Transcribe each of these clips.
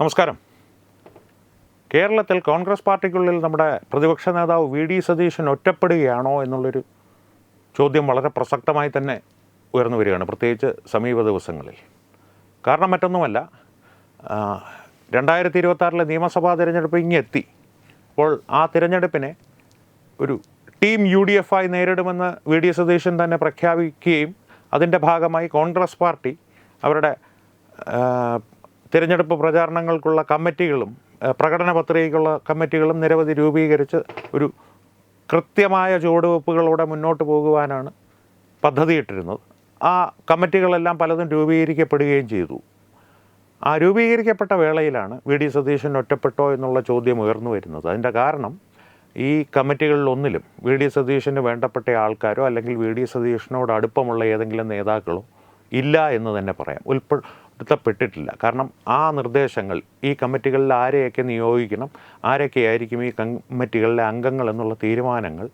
നമസ്കാരം. കേരളത്തിൽ കോൺഗ്രസ് പാർട്ടിക്കുള്ളിൽ നമ്മുടെ പ്രതിപക്ഷ നേതാവ് വി.ഡി. സതീശൻ ഒറ്റപ്പെടുകയാണോ എന്നുള്ളൊരു ചോദ്യം വളരെ പ്രസക്തമായി തന്നെ ഉയർന്നു വരികയാണ്, പ്രത്യേകിച്ച് സമീപ ദിവസങ്ങളിൽ. കാരണം മറ്റൊന്നുമല്ല, 2026 നിയമസഭാ തിരഞ്ഞെടുപ്പ് ഇങ്ങെത്തി. അപ്പോൾ ആ തിരഞ്ഞെടുപ്പിനെ ഒരു ടീം UDF ആയി നേരിടുമെന്ന് വി.ഡി. സതീശൻ തന്നെ പ്രഖ്യാപിക്കുകയും അതിൻ്റെ ഭാഗമായി കോൺഗ്രസ് പാർട്ടി അവരുടെ തിരഞ്ഞെടുപ്പ് പ്രചാരണങ്ങൾക്കുള്ള കമ്മിറ്റികളും പ്രകടന പത്രികയ്ക്കുള്ള കമ്മിറ്റികളും നിരവധി രൂപീകരിച്ച് ഒരു കൃത്യമായ ചുവടുവെപ്പുകളോടെ മുന്നോട്ട് പോകുവാനാണ് പദ്ധതിയിട്ടിരുന്നത്. ആ കമ്മിറ്റികളെല്ലാം പലതും രൂപീകരിക്കപ്പെടുകയും ചെയ്തു. ആ രൂപീകരിക്കപ്പെട്ട വേളയിലാണ് വി.ഡി. സതീശൻ ഒറ്റപ്പെട്ടോ എന്നുള്ള ചോദ്യം ഉയർന്നു വരുന്നത്. അതിൻ്റെ കാരണം, ഈ കമ്മിറ്റികളിലൊന്നിലും വി.ഡി. സതീശന് വേണ്ടപ്പെട്ട ആൾക്കാരോ അല്ലെങ്കിൽ വി.ഡി. സതീശനോട് അടുപ്പമുള്ള ഏതെങ്കിലും നേതാക്കളോ ഇല്ല എന്ന് തന്നെ പറയാം, ഉൾപ്പെടുത്തപ്പെട്ടിട്ടില്ല. കാരണം ആ നിർദ്ദേശങ്ങൾ, ഈ കമ്മിറ്റികളിൽ ആരെയൊക്കെ നിയോഗിക്കണം, ആരൊക്കെയായിരിക്കും ഈ കമ്മിറ്റികളിലെ അംഗങ്ങൾ എന്നുള്ള തീരുമാനങ്ങൾ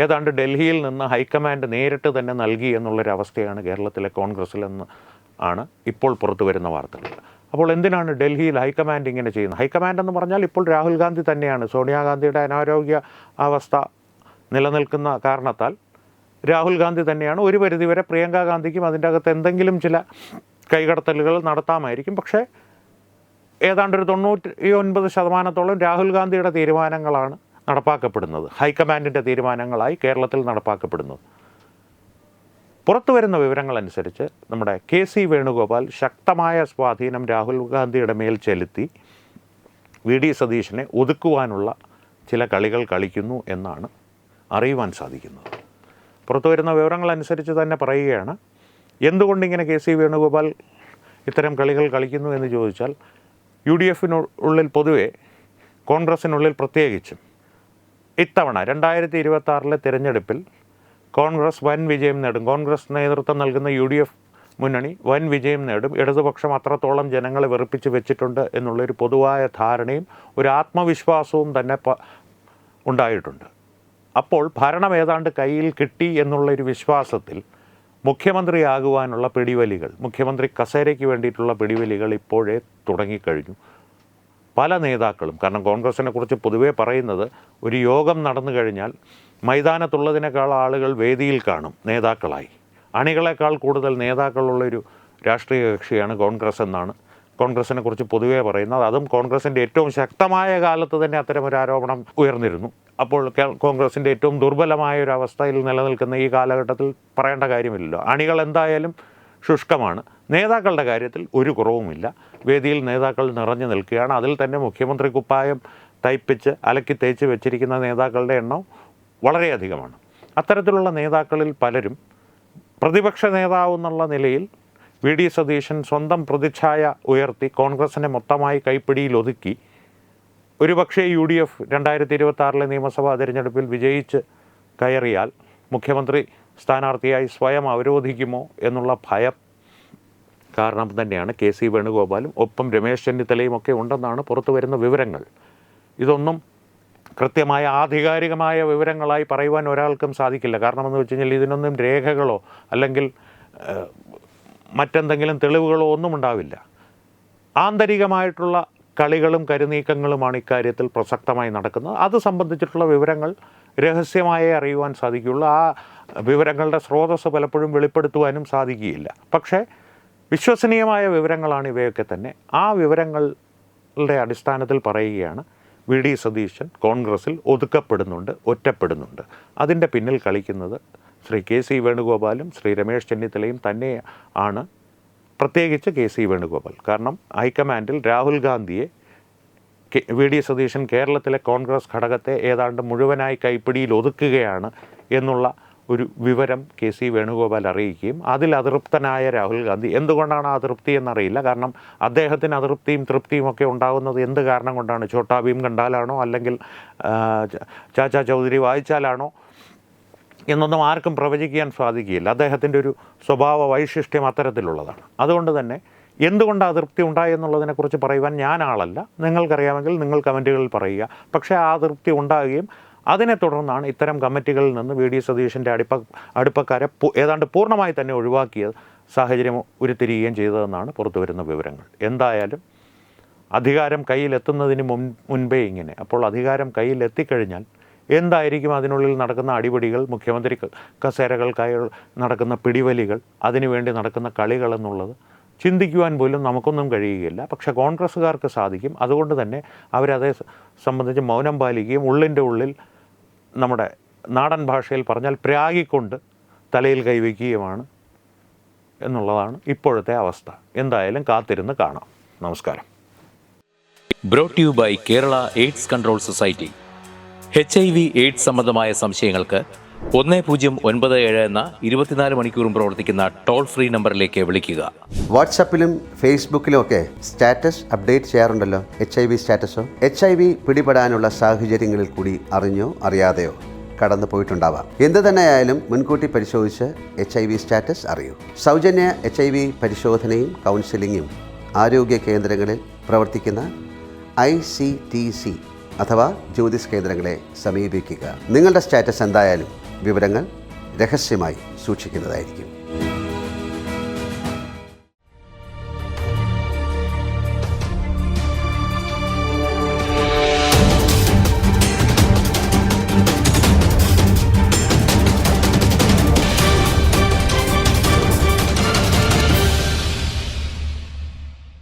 ഏതാണ്ട് ഡൽഹിയിൽ നിന്ന് ഹൈക്കമാൻഡ് നേരിട്ട് തന്നെ നൽകി എന്നുള്ളൊരവസ്ഥയാണ് കേരളത്തിലെ കോൺഗ്രസ്സിലെന്ന് ആണ് ഇപ്പോൾ പുറത്തു വരുന്ന വാർത്തകൾ. അപ്പോൾ എന്തിനാണ് ഡൽഹിയിൽ ഹൈക്കമാൻഡ് ഇങ്ങനെ ചെയ്യുന്നത്? ഹൈക്കമാൻഡ് എന്ന് പറഞ്ഞാൽ ഇപ്പോൾ രാഹുൽ ഗാന്ധി തന്നെയാണ്. സോണിയാഗാന്ധിയുടെ അനാരോഗ്യ അവസ്ഥ നിലനിൽക്കുന്ന കാരണത്താൽ രാഹുൽ ഗാന്ധി തന്നെയാണ്. ഒരു പരിധിവരെ പ്രിയങ്ക ഗാന്ധിക്കും അതിൻ്റെ അകത്ത് എന്തെങ്കിലും ചില കൈകടത്തലുകൾ നടത്താമായിരിക്കും. പക്ഷേ ഏതാണ്ട് ഒരു 99% രാഹുൽ ഗാന്ധിയുടെ തീരുമാനങ്ങളാണ് നടപ്പാക്കപ്പെടുന്നത്, ഹൈക്കമാൻഡിൻ്റെ തീരുമാനങ്ങളായി കേരളത്തിൽ നടപ്പാക്കപ്പെടുന്നത്. പുറത്തു വരുന്ന വിവരങ്ങളനുസരിച്ച് നമ്മുടെ KC വേണുഗോപാൽ ശക്തമായ സ്വാധീനം രാഹുൽ ഗാന്ധിയുടെ മേൽ ചെലുത്തി വി.ഡി. സതീശനെ ഒതുക്കുവാനുള്ള ചില കളികൾ കളിക്കുന്നു എന്നാണ് അറിയുവാൻ സാധിക്കുന്നത്. പുറത്തു വരുന്ന വിവരങ്ങളനുസരിച്ച് തന്നെ പറയുകയാണ്, എന്തുകൊണ്ടിങ്ങനെ KC വേണുഗോപാൽ ഇത്തരം കളികൾ കളിക്കുന്നു എന്ന് ചോദിച്ചാൽ, UDFിനുള്ളിൽ പൊതുവെ, കോൺഗ്രസിനുള്ളിൽ പ്രത്യേകിച്ചും ഇത്തവണ 2026 തിരഞ്ഞെടുപ്പിൽ കോൺഗ്രസ് വൻ വിജയം നേടും. കോൺഗ്രസ് നേതൃത്വം നൽകുന്ന UDF മുന്നണി വൻ വിജയം നേടും. ഇടതുപക്ഷം അത്രത്തോളം ജനങ്ങളെ വെറുപ്പിച്ച് വെച്ചിട്ടുണ്ട് എന്നുള്ളൊരു പൊതുവായ ധാരണയും ഒരു ആത്മവിശ്വാസവും തന്നെ ഉണ്ടായിട്ടുണ്ട്. അപ്പോൾ ഭരണം ഏതാണ്ട് കയ്യിൽ കിട്ടി എന്നുള്ളൊരു വിശ്വാസത്തിൽ മുഖ്യമന്ത്രിയാകുവാനുള്ള പിടിവലികൾ, മുഖ്യമന്ത്രി കസേരയ്ക്ക് വേണ്ടിയിട്ടുള്ള പിടിവലികൾ ഇപ്പോഴേ തുടങ്ങിക്കഴിഞ്ഞു. പല നേതാക്കളും, കാരണം കോൺഗ്രസിനെ കുറിച്ച് പൊതുവേ പറയുന്നത്, ഒരു യോഗം നടന്നു കഴിഞ്ഞാൽ മൈതാനത്തുള്ളതിനേക്കാൾ ആളുകൾ വേദിയിൽ കാണും നേതാക്കളായി. അണികളെക്കാൾ കൂടുതൽ നേതാക്കളുള്ളൊരു രാഷ്ട്രീയ കക്ഷിയാണ് കോൺഗ്രസ് എന്നാണ് കോൺഗ്രസിനെ കുറിച്ച് പൊതുവേ പറയുന്നത്. അതും കോൺഗ്രസിൻ്റെ ഏറ്റവും ശക്തമായ കാലത്ത് തന്നെ അത്തരമൊരു ആരോപണം ഉയർന്നിരുന്നു. അപ്പോൾ കോൺഗ്രസിൻ്റെ ഏറ്റവും ദുർബലമായ ഒരു അവസ്ഥയിൽ നിലനിൽക്കുന്ന ഈ കാലഘട്ടത്തിൽ പറയേണ്ട കാര്യമില്ലല്ലോ. അണികൾ എന്തായാലും ശുഷ്കമാണ്. നേതാക്കളുടെ കാര്യത്തിൽ ഒരു കുറവുമില്ല. വേദിയിൽ നേതാക്കൾ നിറഞ്ഞു നിൽക്കുകയാണ്. അതിൽ തന്നെ മുഖ്യമന്ത്രി കുപ്പായം തയ്പ്പിച്ച് അലക്കി തേച്ച് വെച്ചിരിക്കുന്ന നേതാക്കളുടെ എണ്ണം വളരെയധികമാണ്. അത്തരത്തിലുള്ള നേതാക്കളിൽ പലരും പ്രതിപക്ഷ നേതാവ് എന്നുള്ള നിലയിൽ വി.ഡി. സതീശൻ സ്വന്തം പ്രതിച്ഛായ ഉയർത്തി കോൺഗ്രസിനെ മൊത്തമായി കൈപ്പിടിയിൽ ഒതുക്കി ഒരുപക്ഷേ UDF 2026 നിയമസഭാ തിരഞ്ഞെടുപ്പിൽ വിജയിച്ച് കയറിയാൽ മുഖ്യമന്ത്രി സ്ഥാനാർത്ഥിയായി സ്വയം അവരോധിക്കുമോ എന്നുള്ള ഭയം കാരണം തന്നെയാണ് KC വേണുഗോപാലും ഒപ്പം രമേശ് ചെന്നിത്തലയും ഒക്കെ ഉണ്ടെന്നാണ് പുറത്തു വരുന്ന വിവരങ്ങൾ. ഇതൊന്നും കൃത്യമായ ആധികാരികമായ വിവരങ്ങളായി പറയുവാൻ ഒരാൾക്കും സാധിക്കില്ല. കാരണമെന്ന് വെച്ച് കഴിഞ്ഞാൽ ഇതിനൊന്നും രേഖകളോ അല്ലെങ്കിൽ മറ്റെന്തെങ്കിലും തെളിവുകളോ ഒന്നും ഉണ്ടാവില്ല. ആന്തരികമായിട്ടുള്ള കളികളും കരുനീക്കങ്ങളുമാണ് ഇക്കാര്യത്തിൽ പ്രസക്തമായി നടക്കുന്നത്. അത് സംബന്ധിച്ചിട്ടുള്ള വിവരങ്ങൾ രഹസ്യമായേ അറിയുവാൻ സാധിക്കുകയുള്ളൂ. ആ വിവരങ്ങളുടെ സ്രോതസ്സ് പലപ്പോഴും വെളിപ്പെടുത്തുവാനും സാധിക്കുകയില്ല. പക്ഷേ വിശ്വസനീയമായ വിവരങ്ങളാണ് ഇവയൊക്കെ തന്നെ. ആ വിവരങ്ങളുടെ അടിസ്ഥാനത്തിൽ പറയുകയാണ്, വി.ഡി. സതീശൻ കോൺഗ്രസിൽ ഒതുക്കപ്പെടുന്നുണ്ട്, ഒറ്റപ്പെടുന്നുണ്ട്. അതിൻ്റെ പിന്നിൽ കളിക്കുന്നത് ശ്രീ KC വേണുഗോപാലും ശ്രീ രമേശ് ചെന്നിത്തലയും തന്നെ ആണ്. പ്രത്യേകിച്ച് KC വേണുഗോപാൽ. കാരണം ഹൈക്കമാൻഡിൽ രാഹുൽ ഗാന്ധിയെ വി.ഡി. സതീശൻ കേരളത്തിലെ കോൺഗ്രസ് ഘടകത്തെ ഏതാണ്ട് മുഴുവനായി കൈപ്പിടിയിൽ ഒതുക്കുകയാണ് എന്നുള്ള ഒരു വിവരം KC വേണുഗോപാൽ അറിയിക്കുകയും അതിൽ അതൃപ്തനായ രാഹുൽ ഗാന്ധി, എന്തുകൊണ്ടാണ് അതൃപ്തി എന്നറിയില്ല, കാരണം അദ്ദേഹത്തിന് അതൃപ്തിയും തൃപ്തിയും ഒക്കെ ഉണ്ടാകുന്നത് എന്ത് കാരണം കൊണ്ടാണ്? ഛോട്ടാ ഭീം കണ്ടാലാണോ അല്ലെങ്കിൽ ചാച്ചാ ചൗധരി വായിച്ചാലാണോ എന്നൊന്നും ആർക്കും പ്രവചിക്കാൻ സാധിക്കുകയില്ല. അദ്ദേഹത്തിൻ്റെ ഒരു സ്വഭാവ വൈശിഷ്ട്യം അത്തരത്തിലുള്ളതാണ്. അതുകൊണ്ട് തന്നെ എന്തുകൊണ്ട് അതൃപ്തി ഉണ്ടായി എന്നുള്ളതിനെക്കുറിച്ച് പറയുവാൻ ഞാൻ ആളല്ല. നിങ്ങൾക്കറിയാമെങ്കിൽ നിങ്ങൾ കമൻറ്റുകളിൽ പറയുക. പക്ഷേ ആ അതൃപ്തി ഉണ്ടാകുകയും അതിനെ തുടർന്നാണ് ഇത്തരം കമ്മിറ്റികളിൽ നിന്ന് വി.ഡി. സതീശൻ്റെ അടുപ്പക്കാരെ ഏതാണ്ട് പൂർണ്ണമായി തന്നെ ഒഴിവാക്കിയ സാഹചര്യം ഉരുത്തിരിയുകയും ചെയ്തതെന്നാണ് പുറത്തു വരുന്ന വിവരങ്ങൾ. എന്തായാലും അധികാരം കയ്യിലെത്തുന്നതിന് മുൻപേ ഇങ്ങനെ. അപ്പോൾ അധികാരം കയ്യിലെത്തിക്കഴിഞ്ഞാൽ എന്തായിരിക്കും അതിനുള്ളിൽ നടക്കുന്ന അടിപിടികൾ, മുഖ്യമന്ത്രി കസേരകൾക്കായി നടക്കുന്ന പിടിവലികൾ, അതിനുവേണ്ടി നടക്കുന്ന കളികൾ എന്നുള്ളത് ചിന്തിക്കുവാൻ പോലും നമുക്കൊന്നും കഴിയുകയില്ല. പക്ഷേ കോൺഗ്രസ്സുകാർക്ക് സാധിക്കും. അതുകൊണ്ട് തന്നെ അവരതേ സംബന്ധിച്ച് മൗനം പാലിക്കുകയും ഉള്ളിൻ്റെ ഉള്ളിൽ നമ്മുടെ നാടൻ ഭാഷയിൽ പറഞ്ഞാൽ പ്രാഗിക്കൊണ്ട് തലയിൽ കൈവയ്ക്കുകയുമാണ് എന്നുള്ളതാണ് ഇപ്പോഴത്തെ അവസ്ഥ. എന്തായാലും കാത്തിരുന്ന് കാണാം. നമസ്കാരം. Brought you by Kerala AIDS control society. HIV/AIDS സംബന്ധമായ സംശയങ്ങൾക്ക് 1097 എന്ന 24 മണിക്കൂറും പ്രവർത്തിക്കുന്ന ടോൾ ഫ്രീ നമ്പറിലേക്ക് വിളിക്കുക. വാട്സാപ്പിലും ഫേസ്ബുക്കിലും ഒക്കെ സ്റ്റാറ്റസ് അപ്ഡേറ്റ് ചെയ്യാറുണ്ടല്ലോ. HIV സ്റ്റാറ്റസോ HIV പിടിപെടാനുള്ള സാഹചര്യങ്ങളിൽ കൂടി അറിഞ്ഞോ അറിയാതെയോ കടന്നു പോയിട്ടുണ്ടാവാം. എന്ത് തന്നെയായാലും മുൻകൂട്ടി പരിശോധിച്ച് HIV സ്റ്റാറ്റസ് അറിയൂ. സൗജന്യ HIV പരിശോധനയും കൗൺസിലിങ്ങും ആരോഗ്യ കേന്ദ്രങ്ങളിൽ പ്രവർത്തിക്കുന്ന ICTC അഥവാ ജ്യോതിസ് കേന്ദ്രങ്ങളെ സമീപിക്കുക. നിങ്ങളുടെ സ്റ്റാറ്റസ് എന്തായാലും വിവരങ്ങൾ രഹസ്യമായി സൂക്ഷിക്കുന്നതായിരിക്കും.